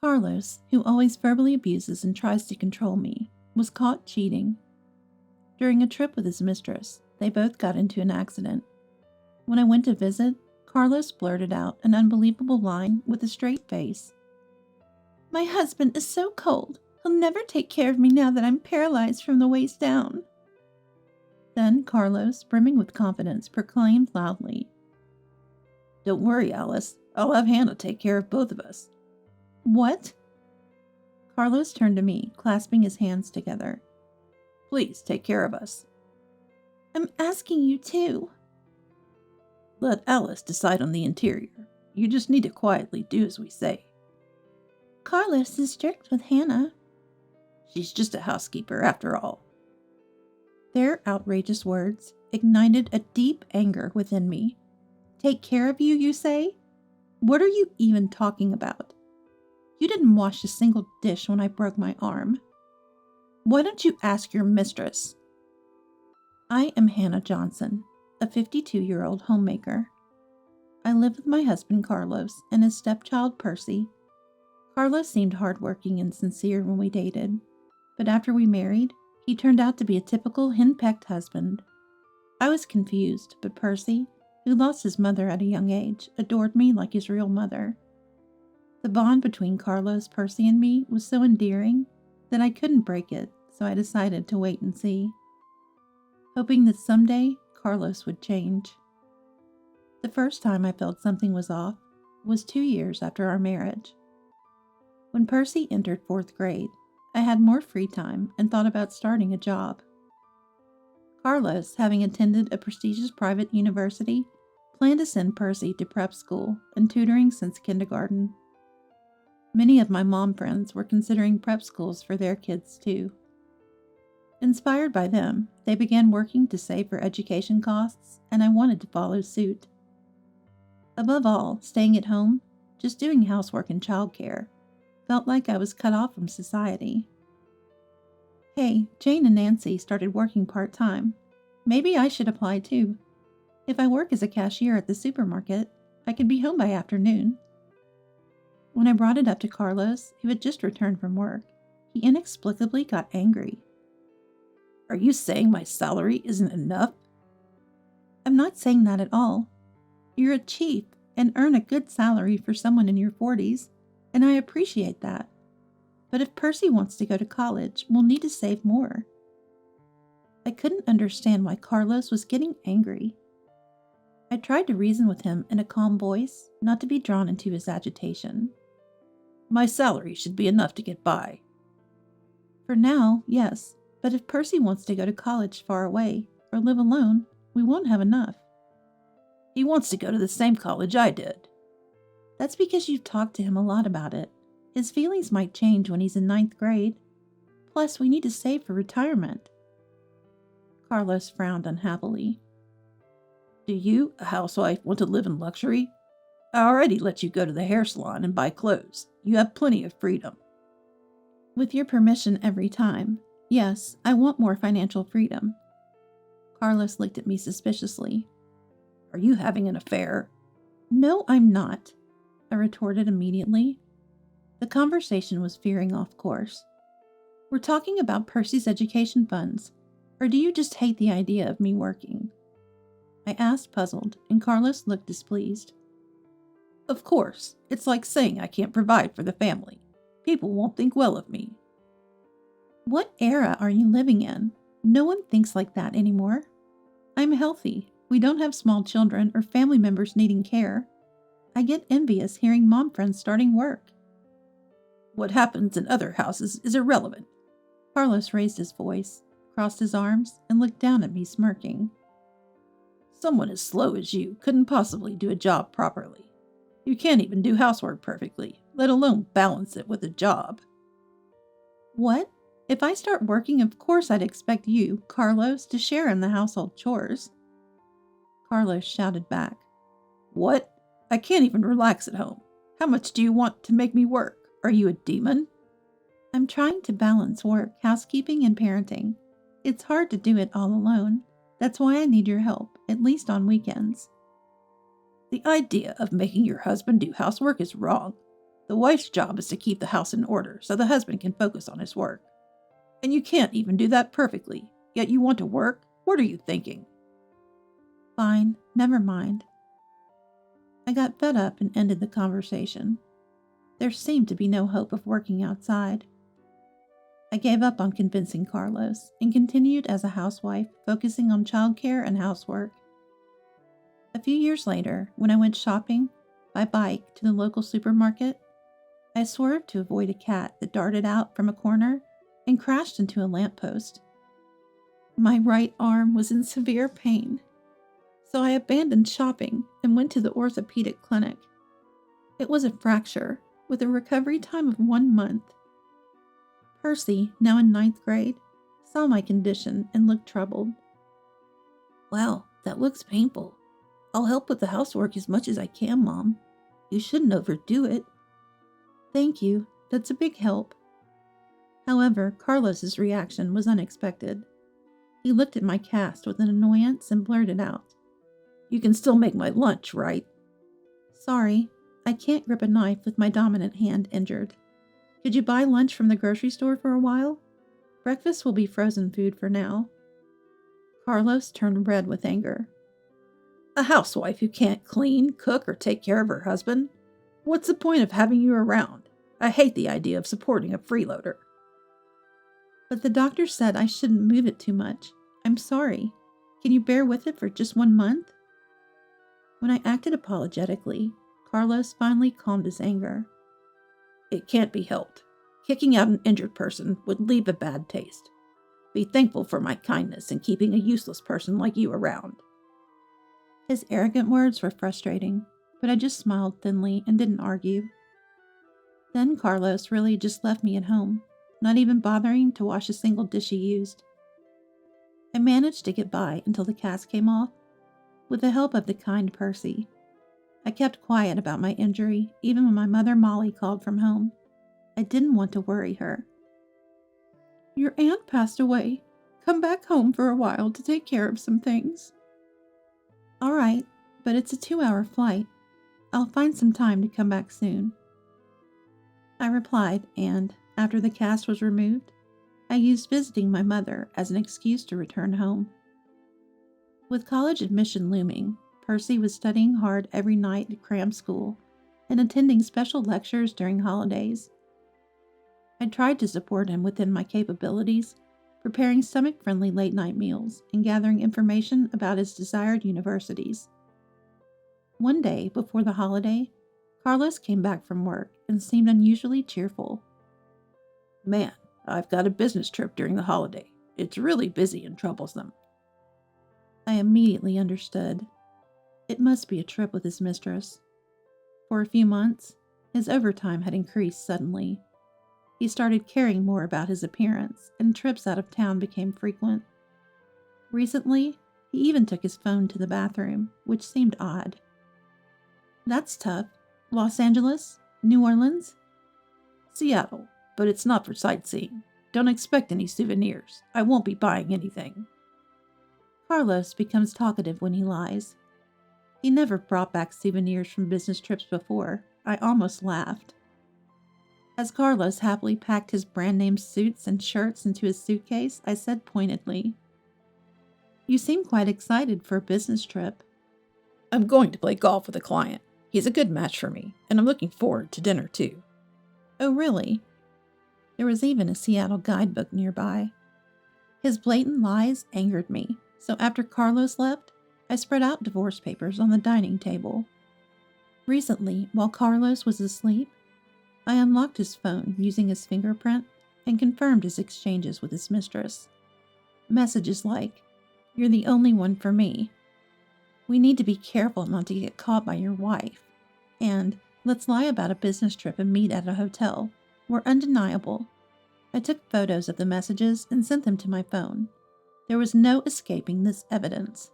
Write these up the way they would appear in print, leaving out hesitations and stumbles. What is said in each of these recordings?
Carlos, who always verbally abuses and tries to control me, was caught cheating. During a trip with his mistress, they both got into an accident. When I went to visit, Carlos blurted out an unbelievable line with a straight face. "My husband is so cold. He'll never take care of me now that I'm paralyzed from the waist down." Then Carlos, brimming with confidence, proclaimed loudly, "Don't worry, Alice. I'll have Hannah take care of both of us." "What?" Carlos turned to me, clasping his hands together. "Please take care of us." "I'm asking you to." "Let Alice decide on the interior. You just need to quietly do as we say." "Carlos is strict with Hannah." "She's just a housekeeper after all." Their outrageous words ignited a deep anger within me. "Take care of you, you say? What are you even talking about? You didn't wash a single dish when I broke my arm. Why don't you ask your mistress?" I am Hannah Johnson, a 52-year-old homemaker. I live with my husband Carlos and his stepchild Percy. Carlos seemed hardworking and sincere when we dated, but after we married, he turned out to be a typical henpecked husband. I was confused, but Percy, who lost his mother at a young age, adored me like his real mother. The bond between Carlos, Percy, and me was so endearing that I couldn't break it, so I decided to wait and see, hoping that someday Carlos would change. The first time I felt something was off was 2 years after our marriage. When Percy entered 4th grade, I had more free time and thought about starting a job. Carlos, having attended a prestigious private university, planned to send Percy to prep school and tutoring since kindergarten. Many of my mom friends were considering prep schools for their kids too. Inspired by them, they began working to save for education costs, and I wanted to follow suit. Above all, staying at home, just doing housework and childcare, felt like I was cut off from society. Hey, Jane and Nancy started working part-time. Maybe I should apply too. If I work as a cashier at the supermarket, I could be home by afternoon. When I brought it up to Carlos, who had just returned from work, he inexplicably got angry. "Are you saying my salary isn't enough?" "I'm not saying that at all. You're a chief and earn a good salary for someone in your 40s, and I appreciate that. But if Percy wants to go to college, we'll need to save more." I couldn't understand why Carlos was getting angry. I tried to reason with him in a calm voice, not to be drawn into his agitation. "My salary should be enough to get by." "For now, yes, but if Percy wants to go to college far away or live alone, we won't have enough." "He wants to go to the same college I did." "That's because you've talked to him a lot about it. His feelings might change when he's in 9th grade. Plus, we need to save for retirement." Carlos frowned unhappily. "Do you, a housewife, want to live in luxury? I already let you go to the hair salon and buy clothes. You have plenty of freedom." "With your permission every time. Yes, I want more financial freedom." Carlos looked at me suspiciously. "Are you having an affair?" "No, I'm not," I retorted immediately. The conversation was veering off course. "We're talking about Percy's education funds, or do you just hate the idea of me working?" I asked, puzzled, and Carlos looked displeased. "Of course, it's like saying I can't provide for the family. People won't think well of me." "What era are you living in? No one thinks like that anymore. I'm healthy. We don't have small children or family members needing care. I get envious hearing mom friends starting work." "What happens in other houses is irrelevant." Carlos raised his voice, crossed his arms, and looked down at me smirking. "Someone as slow as you couldn't possibly do a job properly. You can't even do housework perfectly, let alone balance it with a job." "What? If I start working, of course I'd expect you, Carlos, to share in the household chores." Carlos shouted back. "What? I can't even relax at home. How much do you want to make me work? Are you a demon?" "I'm trying to balance work, housekeeping, and parenting. It's hard to do it all alone. That's why I need your help, at least on weekends." "The idea of making your husband do housework is wrong. The wife's job is to keep the house in order so the husband can focus on his work. And you can't even do that perfectly, yet you want to work? What are you thinking? Fine, never mind. I got fed up and ended the conversation. There seemed to be no hope of working outside. I gave up on convincing Carlos and continued as a housewife, focusing on childcare and housework. A few years later, when I went shopping by bike to the local supermarket, I swerved to avoid a cat that darted out from a corner and crashed into a lamppost. My right arm was in severe pain, so I abandoned shopping and went to the orthopedic clinic. It was a fracture with a recovery time of 1 month. Percy, now in 9th grade, saw my condition and looked troubled. Wow, that looks painful. I'll help with the housework as much as I can, Mom. You shouldn't overdo it. Thank you, that's a big help. However, Carlos's reaction was unexpected. He looked at my cast with an annoyance and blurted out, "You can still make my lunch, right?" Sorry, I can't grip a knife with my dominant hand injured. Could you buy lunch from the grocery store for a while? Breakfast will be frozen food for now. Carlos turned red with anger. A housewife who can't clean, cook, or take care of her husband? What's the point of having you around? I hate the idea of supporting a freeloader. But the doctor said I shouldn't move it too much. I'm sorry. Can you bear with it for just 1 month? When I acted apologetically, Carlos finally calmed his anger. It can't be helped. Kicking out an injured person would leave a bad taste. Be thankful for my kindness in keeping a useless person like you around. His arrogant words were frustrating, but I just smiled thinly and didn't argue. Then Carlos really just left me at home, not even bothering to wash a single dish he used. I managed to get by until the cast came off, with the help of the kind Percy. I kept quiet about my injury, even when my mother Molly called from home. I didn't want to worry her. Your aunt passed away. Come back home for a while to take care of some things. All right, but it's a 2-hour flight. I'll find some time to come back soon. I replied, and, after the cast was removed, I used visiting my mother as an excuse to return home. With college admission looming, Percy was studying hard every night at cram school and attending special lectures during holidays. I tried to support him within my capabilities, preparing stomach-friendly late-night meals and gathering information about his desired universities. One day before the holiday, Carlos came back from work and seemed unusually cheerful. Man, I've got a business trip during the holiday. It's really busy and troublesome. I immediately understood. It must be a trip with his mistress. For a few months, his overtime had increased suddenly. He started caring more about his appearance, and trips out of town became frequent. Recently, he even took his phone to the bathroom, which seemed odd. That's tough. Los Angeles? New Orleans? Seattle, but it's not for sightseeing. Don't expect any souvenirs. I won't be buying anything. Carlos becomes talkative when he lies. He never brought back souvenirs from business trips before. I almost laughed. As Carlos happily packed his brand-name suits and shirts into his suitcase, I said pointedly, You seem quite excited for a business trip. I'm going to play golf with a client. He's a good match for me, and I'm looking forward to dinner too. Oh, really? There was even a Seattle guidebook nearby. His blatant lies angered me, so after Carlos left, I spread out divorce papers on the dining table. Recently, while Carlos was asleep, I unlocked his phone using his fingerprint and confirmed his exchanges with his mistress. Messages like, You're the only one for me. We need to be careful not to get caught by your wife. And let's lie about a business trip and meet at a hotel were undeniable. I took photos of the messages and sent them to my phone. There was no escaping this evidence.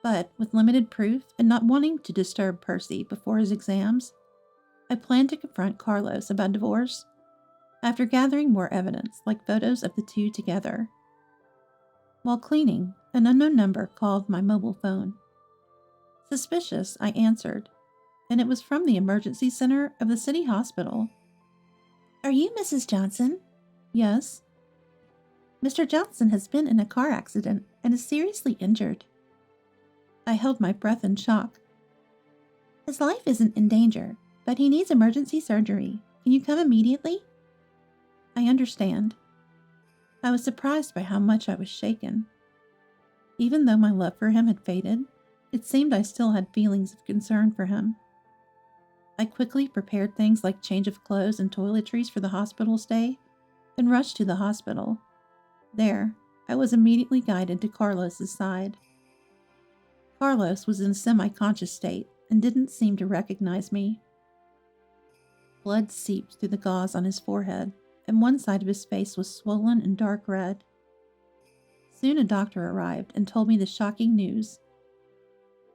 But with limited proof and not wanting to disturb Percy before his exams, I planned to confront Carlos about divorce after gathering more evidence, like photos of the two together. While cleaning, an unknown number called my mobile phone. Suspicious, I answered. and it was from the emergency center of the city hospital. Are you Mrs. Johnson? Yes. Mr. Johnson has been in a car accident and is seriously injured. I held my breath in shock. His life isn't in danger, but he needs emergency surgery. Can you come immediately? I understand. I was surprised by how much I was shaken. Even though my love for him had faded, it seemed I still had feelings of concern for him. I quickly prepared things like change of clothes and toiletries for the hospital stay and rushed to the hospital. There, I was immediately guided to Carlos's side. Carlos was in a semi-conscious state and didn't seem to recognize me. Blood seeped through the gauze on his forehead, and one side of his face was swollen and dark red. Soon a doctor arrived and told me the shocking news.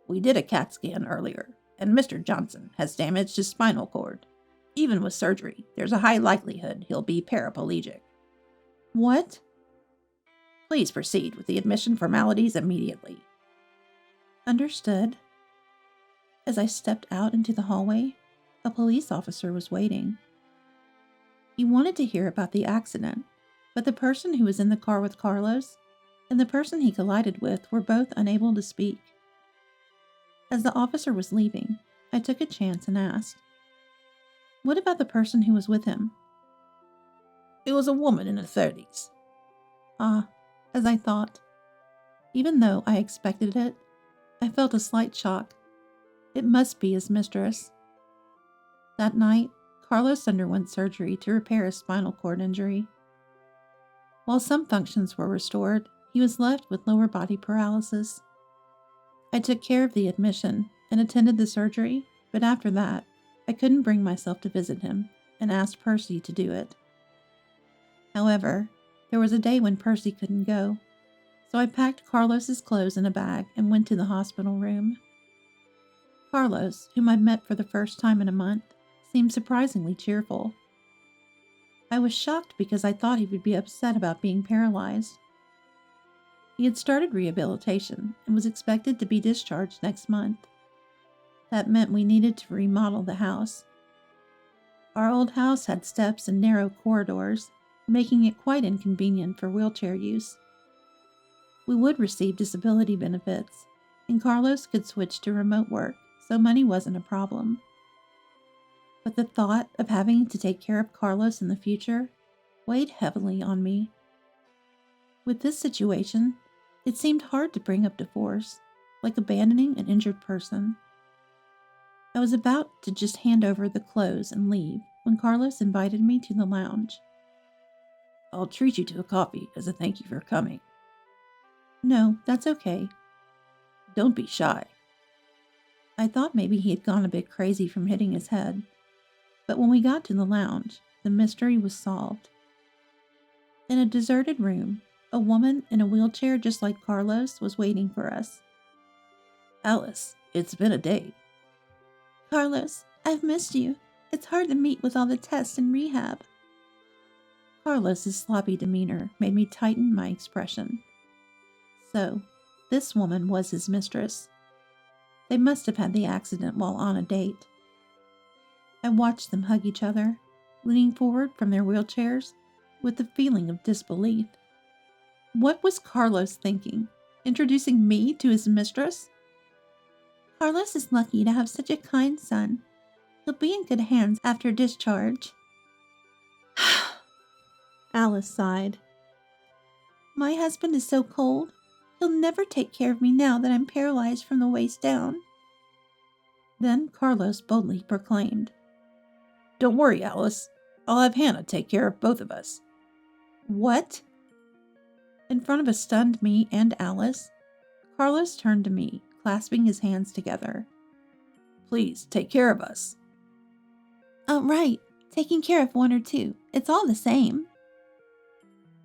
We did a CAT scan earlier, and Mr. Johnson has damaged his spinal cord. Even with surgery, there's a high likelihood he'll be paraplegic. What? Please proceed with the admission formalities immediately. Understood. As I stepped out into the hallway, a police officer was waiting. He wanted to hear about the accident, but the person who was in the car with Carlos and the person he collided with were both unable to speak. As the officer was leaving, I took a chance and asked, What about the person who was with him? It was a woman in her 30s. Ah, as I thought. Even though I expected it, I felt a slight shock. It must be his mistress. That night, Carlos underwent surgery to repair his spinal cord injury. While some functions were restored, he was left with lower body paralysis. I took care of the admission and attended the surgery, but after that, I couldn't bring myself to visit him and asked Percy to do it. However, there was a day when Percy couldn't go, so I packed Carlos's clothes in a bag and went to the hospital room. Carlos, whom I'd met for the first time in a month, seemed surprisingly cheerful. I was shocked because I thought he would be upset about being paralyzed. He had started rehabilitation and was expected to be discharged next month. That meant we needed to remodel the house. Our old house had steps and narrow corridors, making it quite inconvenient for wheelchair use. We would receive disability benefits, and Carlos could switch to remote work, so money wasn't a problem. But the thought of having to take care of Carlos in the future weighed heavily on me. With this situation, it seemed hard to bring up divorce, like abandoning an injured person. I was about to just hand over the clothes and leave when Carlos invited me to the lounge. I'll treat you to a coffee as a thank you for coming. No, that's okay. Don't be shy. I thought maybe he had gone a bit crazy from hitting his head, but when we got to the lounge, the mystery was solved. In a deserted room, a woman in a wheelchair just like Carlos was waiting for us. Alice, it's been a day. Carlos, I've missed you. It's hard to meet with all the tests and rehab. Carlos's sloppy demeanor made me tighten my expression. So, this woman was his mistress. They must have had the accident while on a date. I watched them hug each other, leaning forward from their wheelchairs with a feeling of disbelief. What was Carlos thinking? Introducing me to his mistress? Carlos is lucky to have such a kind son. He'll be in good hands after discharge. Alice sighed. My husband is so cold. He'll never take care of me now that I'm paralyzed from the waist down. Then Carlos boldly proclaimed, Don't worry, Alice. I'll have Hannah take care of both of us. What? In front of a stunned me and Alice, Carlos turned to me, clasping his hands together. Please, take care of us. Oh, right. Taking care of one or two. It's all the same.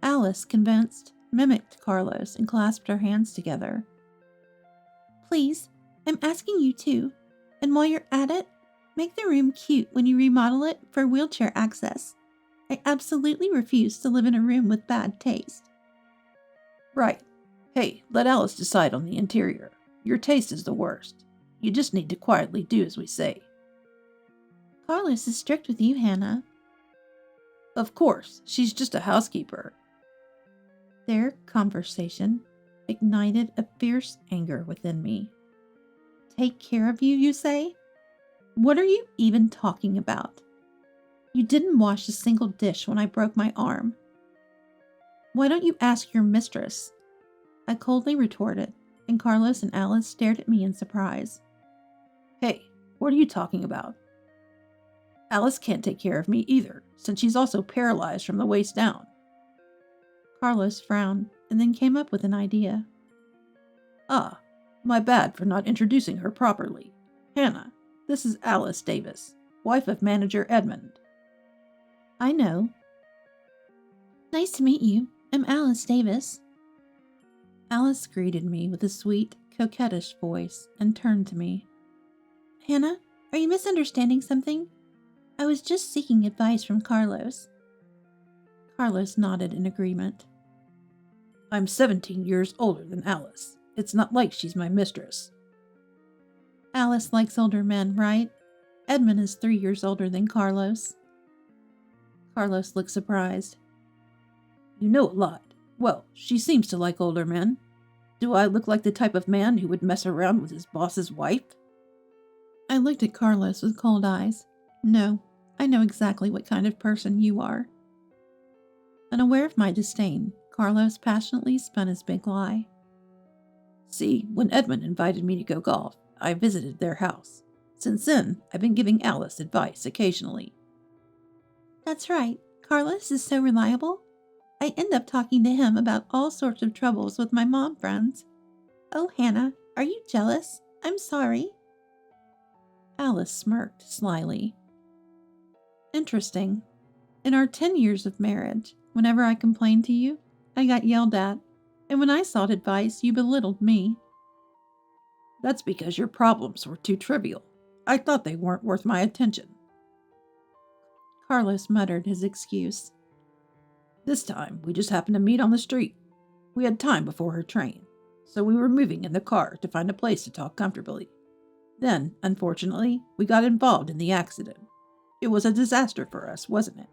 Alice, convinced, mimicked Carlos and clasped her hands together. Please, I'm asking you too. And while you're at it, make the room cute when you remodel it for wheelchair access. I absolutely refuse to live in a room with bad taste. Right. Hey, let Alice decide on the interior. Your taste is the worst. You just need to quietly do as we say. Carlos is strict with you, Hannah. Of course, she's just a housekeeper. Their conversation ignited a fierce anger within me. Take care of you, you say? What are you even talking about? You didn't wash a single dish when I broke my arm. Why don't you ask your mistress? I coldly retorted, and Carlos and Alice stared at me in surprise. Hey, what are you talking about? Alice can't take care of me either, since she's also paralyzed from the waist down. Carlos frowned and then came up with an idea. Ah, my bad for not introducing her properly. Hannah, this is Alice Davis, wife of manager Edmund. I know. Nice to meet you. I'm Alice Davis. Alice greeted me with a sweet, coquettish voice and turned to me. Hannah, are you misunderstanding something? I was just seeking advice from Carlos. Carlos nodded in agreement. I'm 17 years older than Alice. It's not like she's my mistress. Alice likes older men, right? Edmund is 3 years older than Carlos. Carlos looked surprised. You know a lot. Well, she seems to like older men. Do I look like the type of man who would mess around with his boss's wife? I looked at Carlos with cold eyes. No, I know exactly what kind of person you are. Unaware of my disdain, Carlos passionately spun his big lie. See, when Edmund invited me to go golf, I visited their house. Since then, I've been giving Alice advice occasionally. That's right. Carlos is so reliable. I end up talking to him about all sorts of troubles with my mom friends. Oh, Hannah, are you jealous? I'm sorry. Alice smirked slyly. Interesting. In our 10 years of marriage, whenever I complained to you, I got yelled at, and when I sought advice, you belittled me. That's because your problems were too trivial. I thought they weren't worth my attention. Carlos muttered his excuse. This time, we just happened to meet on the street. We had time before her train, so we were moving in the car to find a place to talk comfortably. Then, unfortunately, we got involved in the accident. It was a disaster for us, wasn't it?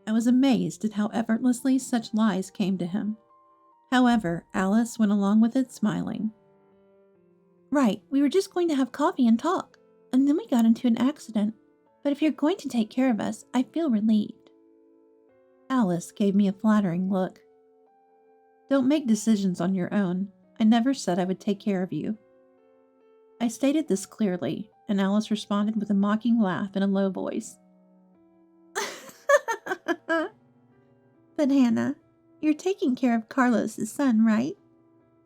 I was amazed at how effortlessly such lies came to him. However, Alice went along with it, smiling. Right, we were just going to have coffee and talk, and then we got into an accident. But if you're going to take care of us, I feel relieved. Alice gave me a flattering look. Don't make decisions on your own. I never said I would take care of you. I stated this clearly, and Alice responded with a mocking laugh in a low voice. But Hannah, you're taking care of Carlos's son, right?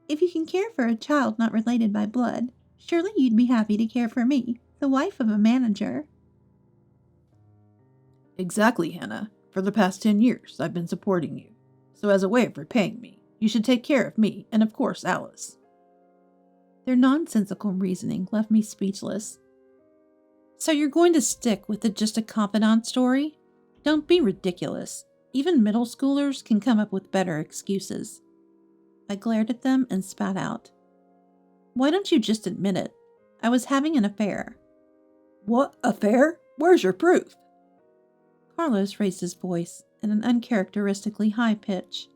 If you can care for a child not related by blood, surely you'd be happy to care for me, the wife of a manager. Exactly, Hannah. For the past 10 years, I've been supporting you. So as a way of repaying me, you should take care of me and, of course, Alice. Their nonsensical reasoning left me speechless. So you're going to stick with just a confidant story? Don't be ridiculous. Even middle schoolers can come up with better excuses. I glared at them and spat out. Why don't you just admit it? I was having an affair. What affair? Where's your proof? Carlos raised his voice in an uncharacteristically high pitch,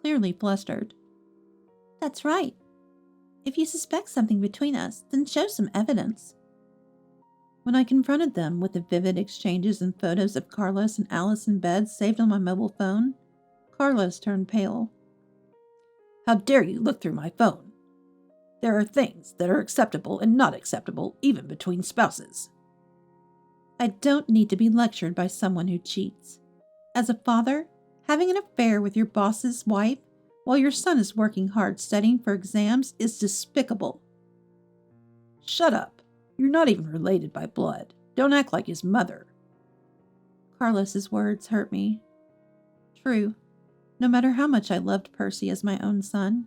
clearly flustered. That's right. If you suspect something between us, then show some evidence. When I confronted them with the vivid exchanges and photos of Carlos and Alice in bed saved on my mobile phone, Carlos turned pale. How dare you look through my phone? There are things that are acceptable and not acceptable even between spouses. I don't need to be lectured by someone who cheats. As a father, having an affair with your boss's wife while your son is working hard studying for exams is despicable. Shut up. You're not even related by blood. Don't act like his mother. Carlos's words hurt me. True. No matter how much I loved Percy as my own son,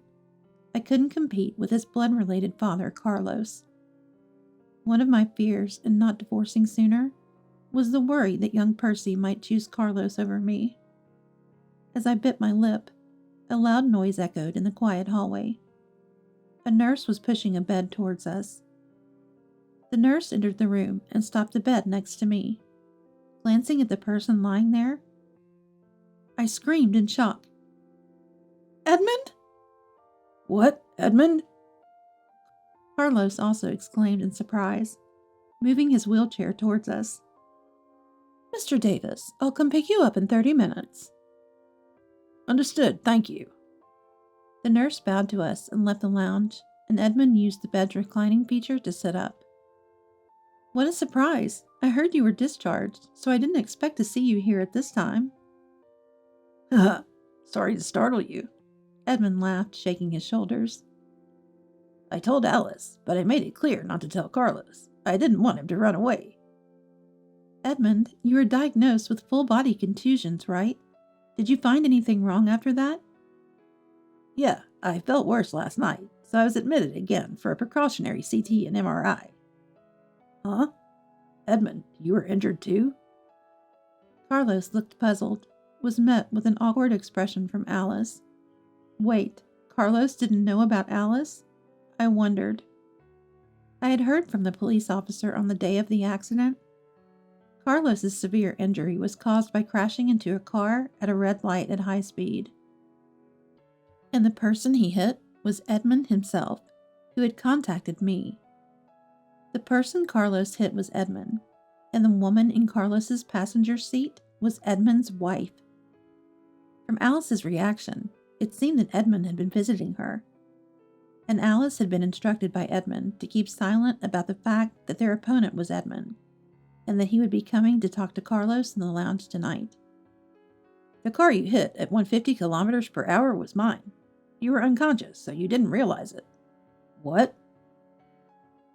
I couldn't compete with his blood-related father, Carlos. One of my fears in not divorcing sooner was the worry that young Percy might choose Carlos over me. As I bit my lip, a loud noise echoed in the quiet hallway. A nurse was pushing a bed towards us. The nurse entered the room and stopped the bed next to me. Glancing at the person lying there, I screamed in shock. "Edmund?" "What, Edmund?" Carlos also exclaimed in surprise, moving his wheelchair towards us. "Mr. Davis, I'll come pick you up in 30 minutes. "Understood, thank you." The nurse bowed to us and left the lounge, and Edmund used the bed's reclining feature to sit up. "What a surprise! I heard you were discharged, so I didn't expect to see you here at this time." "Haha, sorry to startle you." Edmund laughed, shaking his shoulders. "I told Alice, but I made it clear not to tell Carlos. I didn't want him to run away." "Edmund, you were diagnosed with full-body contusions, right? Did you find anything wrong after that?" "Yeah, I felt worse last night, so I was admitted again for a precautionary CT and MRI. "Huh? Edmund, you were injured too?" Carlos looked puzzled, was met with an awkward expression from Alice. Wait, Carlos didn't know about Alice? I wondered. I had heard from the police officer on the day of the accident. Carlos's severe injury was caused by crashing into a car at a red light at high speed. And the person he hit was Edmund himself, who had contacted me. The person Carlos hit was Edmund, and the woman in Carlos's passenger seat was Edmund's wife. From Alice's reaction, it seemed that Edmund had been visiting her, and Alice had been instructed by Edmund to keep silent about the fact that their opponent was Edmund, and that he would be coming to talk to Carlos in the lounge tonight. "The car you hit at 150 kilometers per hour was mine. You were unconscious, so you didn't realize it." "What?"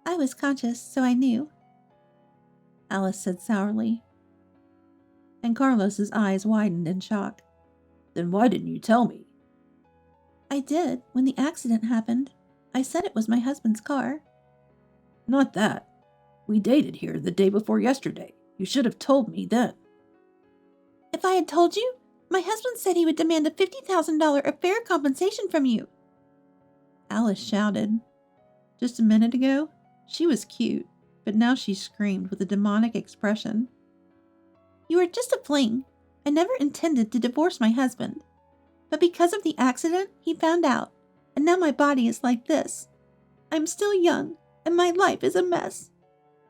"I was conscious, so I knew," Alice said sourly. And Carlos's eyes widened in shock. "Then why didn't you tell me?" "I did, when the accident happened. I said it was my husband's car." "Not that. We dated here the day before yesterday. You should have told me then." "If I had told you, my husband said he would demand a $50,000 affair compensation from you," Alice shouted. Just a minute ago, she was cute, but now she screamed with a demonic expression. "You were just a fling. I never intended to divorce my husband. But because of the accident, he found out, and now my body is like this. I'm still young, and my life is a mess.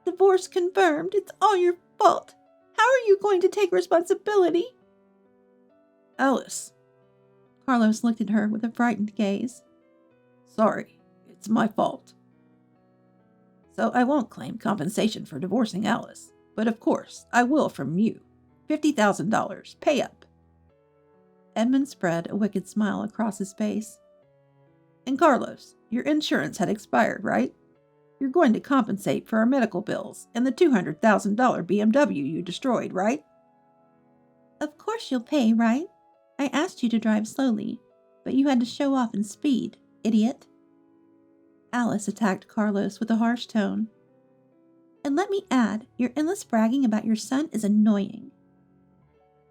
Divorce confirmed. It's all your fault. How are you going to take responsibility?" "Alice." Carlos looked at her with a frightened gaze. "Sorry, it's my fault. So I won't claim compensation for divorcing Alice, but of course I will from you. $50,000. Pay up." Edmund spread a wicked smile across his face. "And Carlos, your insurance had expired, right? You're going to compensate for our medical bills and the $200,000 BMW you destroyed, right?" "Of course you'll pay, right? I asked you to drive slowly, but you had to show off in speed, idiot." Alice attacked Carlos with a harsh tone. "And let me add, your endless bragging about your son is annoying."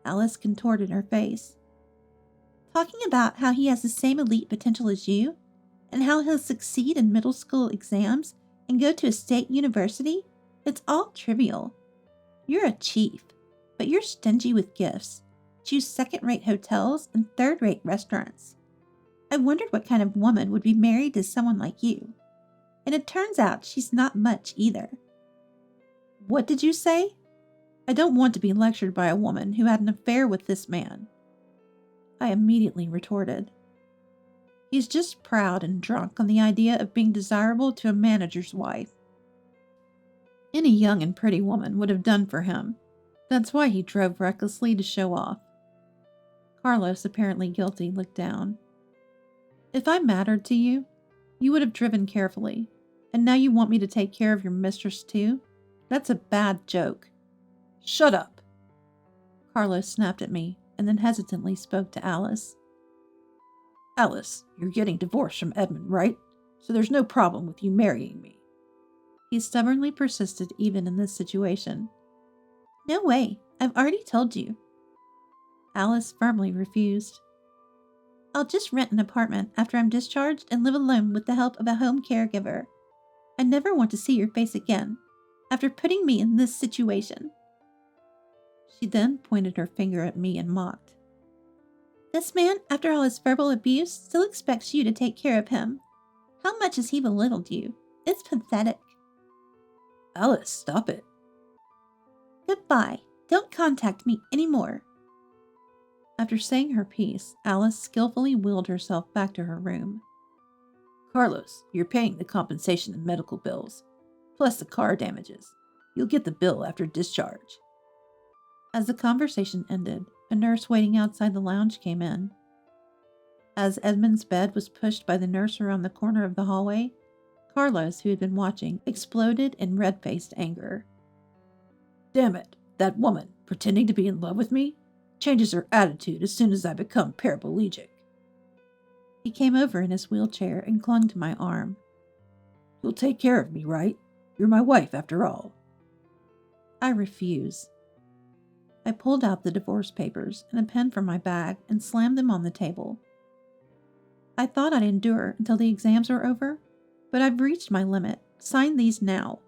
Alice contorted her face. "Talking about how he has the same elite potential as you, and how he'll succeed in middle school exams and go to a state university, it's all trivial. You're a chief, but you're stingy with gifts, choose second-rate hotels and third-rate restaurants. I wondered what kind of woman would be married to someone like you. And it turns out she's not much either." "What did you say?" "I don't want to be lectured by a woman who had an affair with this man," I immediately retorted. "He's just proud and drunk on the idea of being desirable to a manager's wife. Any young and pretty woman would have done for him. That's why he drove recklessly to show off." Carlos, apparently guilty, looked down. "If I mattered to you, you would have driven carefully, and now you want me to take care of your mistress too? That's a bad joke." "Shut up," Carlos snapped at me, and then hesitantly spoke to Alice. "Alice, you're getting divorced from Edmund, right? So there's no problem with you marrying me." He stubbornly persisted even in this situation. "No way, I've already told you." Alice firmly refused. "I'll just rent an apartment after I'm discharged and live alone with the help of a home caregiver. I never want to see your face again, after putting me in this situation. She then pointed her finger at me and mocked. This man, after all his verbal abuse, still expects you to take care of him. How much has he belittled you? It's pathetic. Alice, stop it. Goodbye. Don't contact me anymore. After saying her piece, Alice skillfully wheeled herself back to her room. Carlos, you're paying the compensation and medical bills, plus the car damages. You'll get the bill after discharge. As the conversation ended, a nurse waiting outside the lounge came in. As Edmund's bed was pushed by the nurse around the corner of the hallway, Carlos, who had been watching, exploded in red-faced anger. Damn it, that woman, pretending to be in love with me, changes her attitude as soon as I become paraplegic. He came over in his wheelchair and clung to my arm. You'll take care of me, right? You're my wife, after all. I refuse. I pulled out the divorce papers and a pen from my bag and slammed them on the table. I thought I'd endure until the exams were over, but I've reached my limit. Sign these now.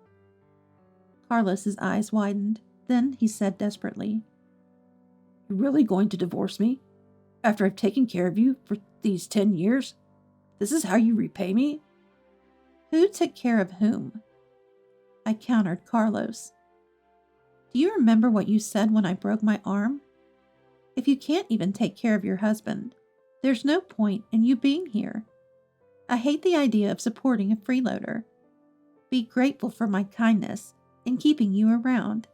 Carlos's eyes widened. Then he said desperately, You're really going to divorce me? After I've taken care of you for these 10 years? This is how you repay me? Who took care of whom? I countered Carlos. Do you remember what you said when I broke my arm? If you can't even take care of your husband, there's no point in you being here. I hate the idea of supporting a freeloader. Be grateful for my kindness in keeping you around.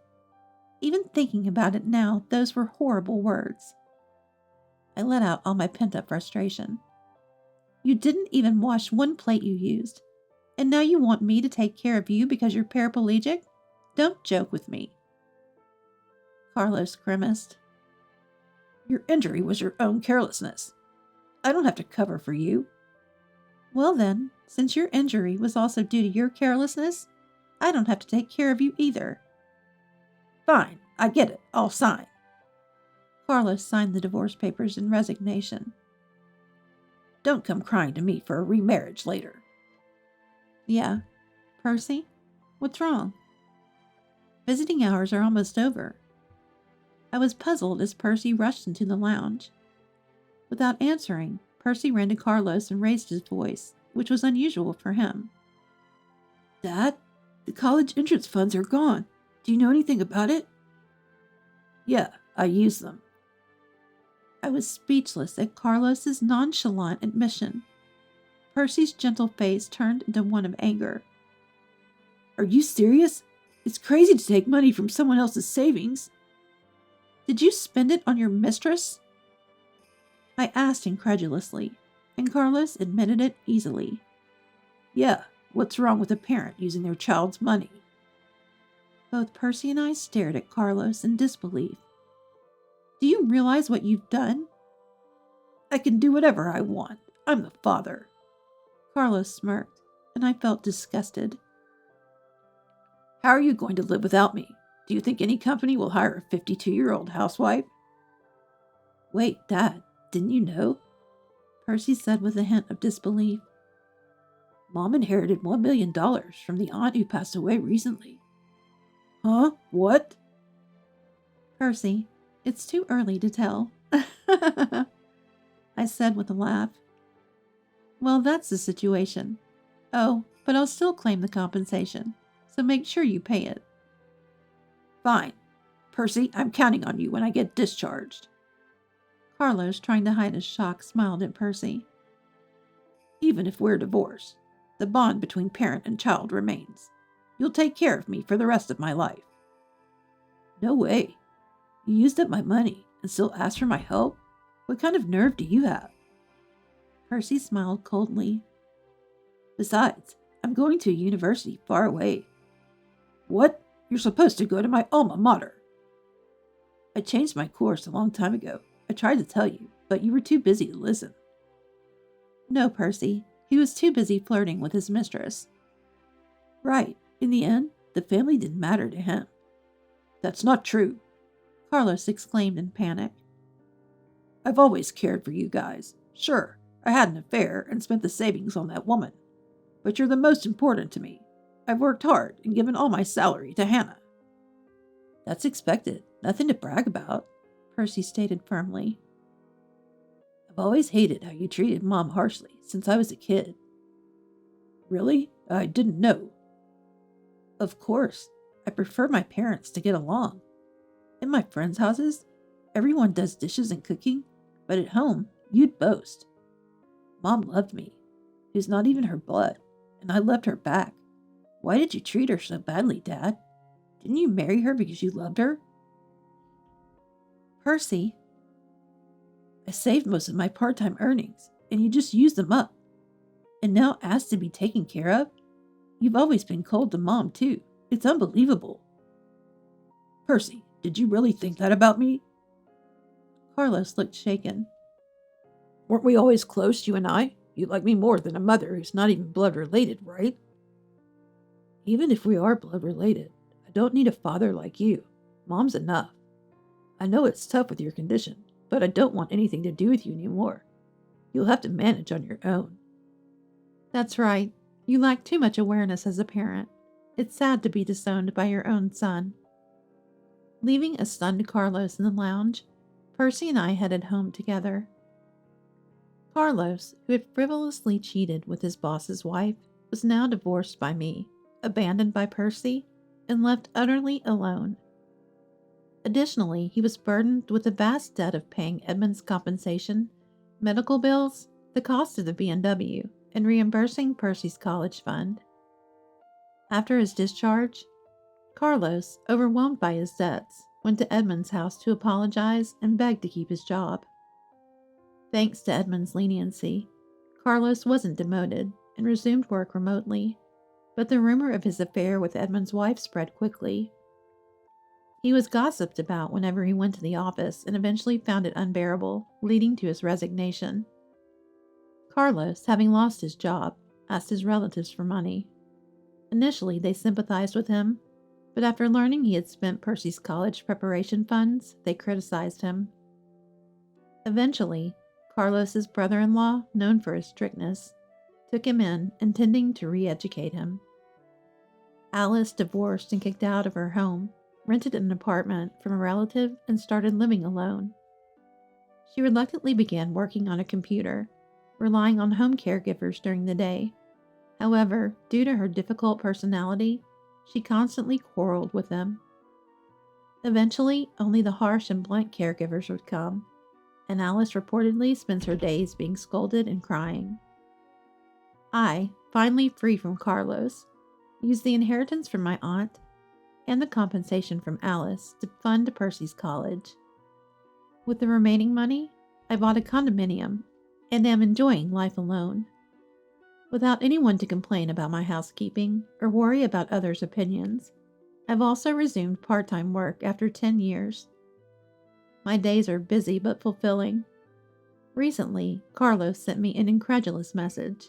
Even thinking about it now, those were horrible words. I let out all my pent-up frustration. You didn't even wash one plate you used, and now you want me to take care of you because you're paraplegic? Don't joke with me. Carlos grimaced. Your injury was your own carelessness. I don't have to cover for you. Well then, since your injury was also due to your carelessness, I don't have to take care of you either. Fine, I get it. I'll sign. Carlos signed the divorce papers in resignation. Don't come crying to me for a remarriage later. Yeah. Percy? What's wrong? Visiting hours are almost over. I was puzzled as Percy rushed into the lounge. Without answering, Percy ran to Carlos and raised his voice, which was unusual for him. Dad, the college entrance funds are gone. Do you know anything about it? Yeah, I used them. I was speechless at Carlos's nonchalant admission. Percy's gentle face turned into one of anger. Are you serious? It's crazy to take money from someone else's savings. Did you spend it on your mistress? I asked incredulously, and Carlos admitted it easily. Yeah, what's wrong with a parent using their child's money? Both Percy and I stared at Carlos in disbelief. Do you realize what you've done? I can do whatever I want. I'm the father. Carlos smirked, and I felt disgusted. How are you going to live without me? Do you think any company will hire a 52-year-old housewife? Wait, Dad, didn't you know? Percy said with a hint of disbelief. Mom inherited $1 million from the aunt who passed away recently. Huh? What? Percy, it's too early to tell. I said with a laugh. Well, that's the situation. Oh, but I'll still claim the compensation, so make sure you pay it. Fine. Percy, I'm counting on you when I get discharged. Carlos, trying to hide his shock, smiled at Percy. Even if we're divorced, the bond between parent and child remains. You'll take care of me for the rest of my life. No way. You used up my money and still ask for my help? What kind of nerve do you have? Percy smiled coldly. Besides, I'm going to a university far away. What? You're supposed to go to my alma mater. I changed my course a long time ago. I tried to tell you, but you were too busy to listen. No, Percy. He was too busy flirting with his mistress. Right. In the end, the family didn't matter to him. That's not true, Carlos exclaimed in panic. I've always cared for you guys. Sure, I had an affair and spent the savings on that woman. But you're the most important to me. I've worked hard and given all my salary to Hannah." "That's expected. Nothing to brag about," Percy stated firmly. "I've always hated how you treated Mom harshly since I was a kid." "Really? I didn't know." "Of course. I prefer my parents to get along. In my friends' houses, everyone does dishes and cooking, but at home, you'd boast. Mom loved me, who's not even her blood, and I loved her back. Why did you treat her so badly, Dad? Didn't you marry her because you loved her?" "Percy." "I saved most of my part-time earnings, and you just used them up. And now asked to be taken care of? You've always been cold to Mom, too. It's unbelievable." "Percy, did you really think that about me?" Carlos looked shaken. "Weren't we always close, you and I? You like me more than a mother who's not even blood related, right?" "Even if we are blood related, I don't need a father like you. Mom's enough. I know it's tough with your condition, but I don't want anything to do with you anymore. You'll have to manage on your own." "That's right. You lack too much awareness as a parent. It's sad to be disowned by your own son." Leaving a stunned Carlos in the lounge, Percy and I headed home together. Carlos, who had frivolously cheated with his boss's wife, was now divorced by me, abandoned by Percy, and left utterly alone. Additionally, he was burdened with the vast debt of paying Edmund's compensation, medical bills, the cost of the BMW, and reimbursing Percy's college fund. After his discharge, Carlos, overwhelmed by his debts, went to Edmund's house to apologize and beg to keep his job. Thanks to Edmund's leniency, Carlos wasn't demoted and resumed work remotely, but the rumor of his affair with Edmund's wife spread quickly. He was gossiped about whenever he went to the office and eventually found it unbearable, leading to his resignation. Carlos, having lost his job, asked his relatives for money. Initially, they sympathized with him, but after learning he had spent Percy's college preparation funds, they criticized him. Eventually, Carlos's brother-in-law, known for his strictness, took him in, intending to re-educate him. Alice, divorced and kicked out of her home, rented an apartment from a relative and started living alone. She reluctantly began working on a computer, relying on home caregivers during the day. However, due to her difficult personality, she constantly quarreled with them. Eventually, only the harsh and blunt caregivers would come, and Alice reportedly spends her days being scolded and crying. I, finally free from Carlos, used the inheritance from my aunt and the compensation from Alice to fund Percy's college. With the remaining money, I bought a condominium and am enjoying life alone. Without anyone to complain about my housekeeping or worry about others' opinions, I've also resumed part-time work after 10 years. My days are busy but fulfilling. Recently, Carlos sent me an incredulous message.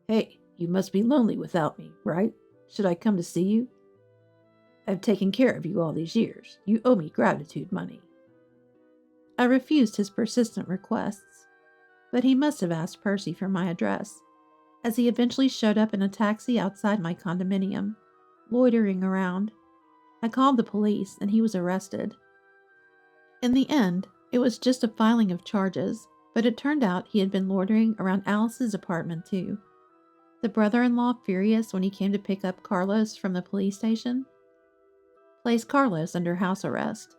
"Hey, you must be lonely without me, right? Should I come to see you? I've taken care of you all these years. You owe me gratitude money." I refused his persistent requests, but he must have asked Percy for my address, as he eventually showed up in a taxi outside my condominium, loitering around. I called the police and he was arrested. In the end, it was just a filing of charges, but it turned out he had been loitering around Alice's apartment too. The brother-in-law, furious when he came to pick up Carlos from the police station, placed Carlos under house arrest.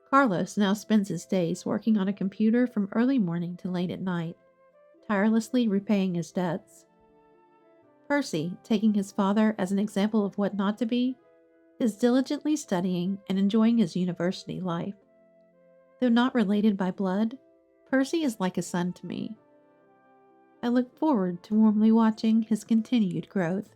Carlos now spends his days working on a computer from early morning to late at night, tirelessly repaying his debts. Percy, taking his father as an example of what not to be, is diligently studying and enjoying his university life. Though not related by blood, Percy is like a son to me. I look forward to warmly watching his continued growth.